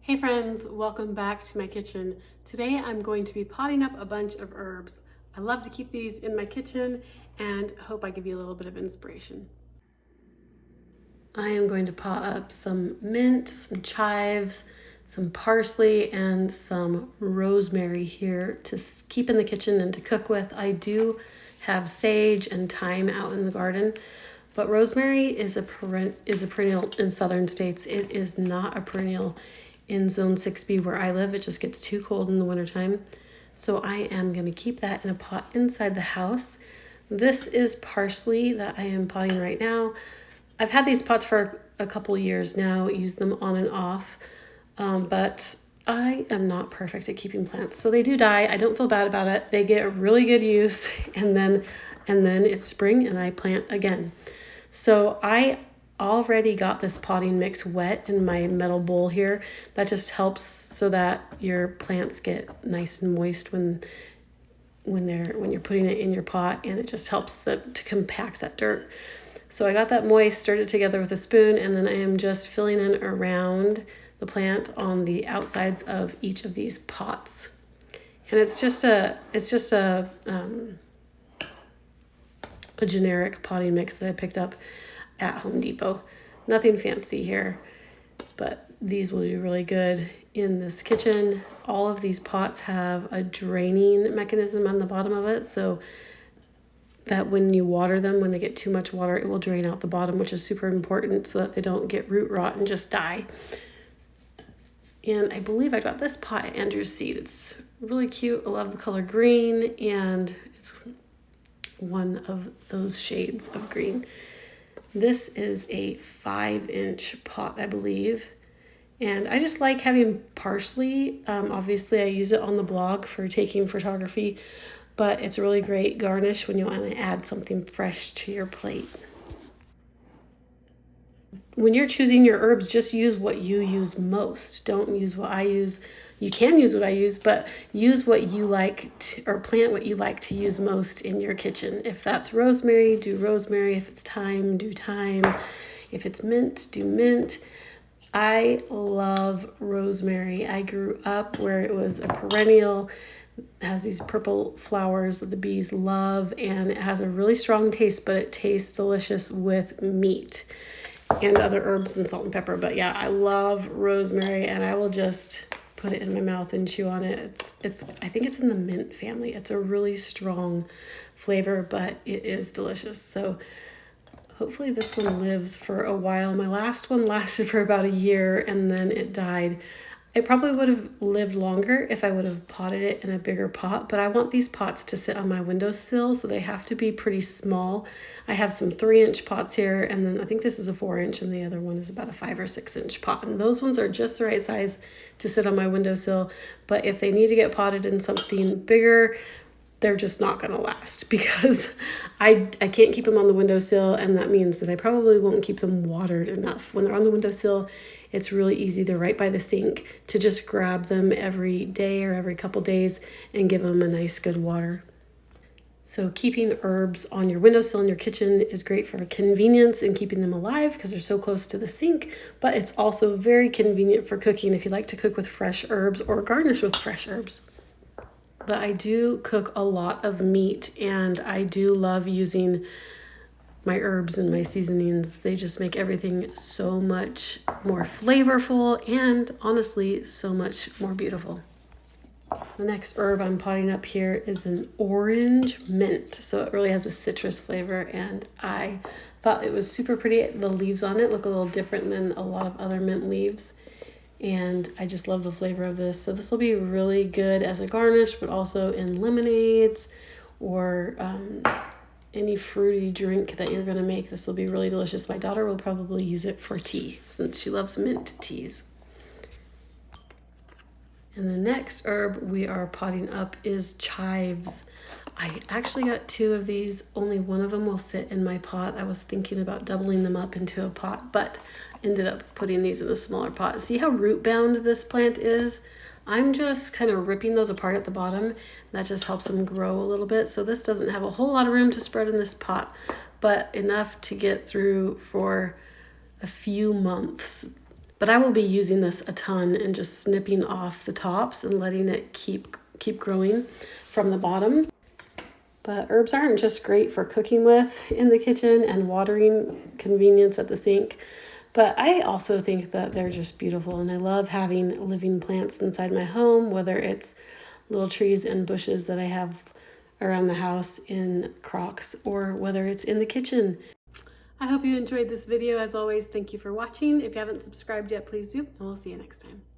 Hey friends, welcome back to my kitchen. Today I'm going to be potting up a bunch of herbs. I love to keep these in my kitchen and hope I give you a little bit of inspiration. I am going to pot up some mint, some chives, some parsley, and some rosemary here to keep in the kitchen and to cook with. I do have sage and thyme out in the garden, but rosemary is a perennial in southern states. It is not a perennial in zone 6B where I live. It just gets too cold in the wintertime. So I am going to keep that in a pot inside the house. This is parsley that I am potting right now. I've had these pots for a couple years now, use them on and off, but I am not perfect at keeping plants. So they do die. I don't feel bad about it. They get really good use and then it's spring and I plant again. So I already got this potting mix wet in my metal bowl here. That just helps so that your plants get nice and moist when you're putting it in your pot, and it just helps to compact that dirt. So I got that moist, stirred it together with a spoon, and then I am just filling in around the plant on the outsides of each of these pots. And it's just a generic potting mix that I picked up at Home Depot. Nothing fancy here, but these will do really good in this kitchen. All of these pots have a draining mechanism on the bottom of it, so that when you water them, when they get too much water, it will drain out the bottom, which is super important so that they don't get root rot and just die. And I believe I got this pot at Andrew's Seed. It's really cute. I love the color green, and it's one of those shades of green. This is a 5-inch pot, I believe. And I just like having parsley. Obviously, I use it on the blog for taking photography, but it's a really great garnish when you want to add something fresh to your plate. When you're choosing your herbs, just use what you use most. Don't use what I use. You can use what I use, but use what you like to, or plant what you like to use most in your kitchen. If that's rosemary, do rosemary. If it's thyme, do thyme. If it's mint, do mint. I love rosemary. I grew up where it was a perennial. It has these purple flowers that the bees love, and it has a really strong taste, but it tastes delicious with meat and other herbs and salt and pepper. But yeah, I love rosemary, and I will just put it in my mouth and chew on it. It's I think it's in the mint family. It's a really strong flavor, but it is delicious. So hopefully this one lives for a while. My last one lasted for about a year and then it died. It probably would have lived longer if I would have potted it in a bigger pot, but I want these pots to sit on my windowsill, so they have to be pretty small. I have some 3-inch pots here, and then I think this is a 4-inch, and the other one is about a 5 or 6-inch pot. And those ones are just the right size to sit on my windowsill. But if they need to get potted in something bigger, they're just not going to last because I can't keep them on the windowsill, and that means that I probably won't keep them watered enough. When they're on the windowsill, it's really easy. They're right by the sink to just grab them every day or every couple days and give them a nice good water. So keeping herbs on your windowsill in your kitchen is great for convenience and keeping them alive because they're so close to the sink, but it's also very convenient for cooking if you like to cook with fresh herbs or garnish with fresh herbs. But I do cook a lot of meat, and I do love using my herbs and my seasonings. They just make everything so much more flavorful and honestly so much more beautiful. The next herb I'm potting up here is an orange mint. So it really has a citrus flavor, and I thought it was super pretty. The leaves on it look a little different than a lot of other mint leaves, and I just love the flavor of this. So this will be really good as a garnish, but also in lemonades or any fruity drink that you're going to make. This will be really delicious. My daughter will probably use it for tea since she loves mint teas. And the next herb we are potting up is chives. I actually got 2 of these. Only one of them will fit in my pot. I was thinking about doubling them up into a pot, but ended up putting these in a smaller pot. See how root bound this plant is? I'm just kind of ripping those apart at the bottom. That just helps them grow a little bit. So this doesn't have a whole lot of room to spread in this pot, but enough to get through for a few months. But I will be using this a ton and just snipping off the tops and letting it keep growing from the bottom. But herbs aren't just great for cooking with in the kitchen and watering, convenience at the sink, but I also think that they're just beautiful, and I love having living plants inside my home, whether it's little trees and bushes that I have around the house in crocks or whether it's in the kitchen. I hope you enjoyed this video. As always, thank you for watching. If you haven't subscribed yet, please do, and we'll see you next time.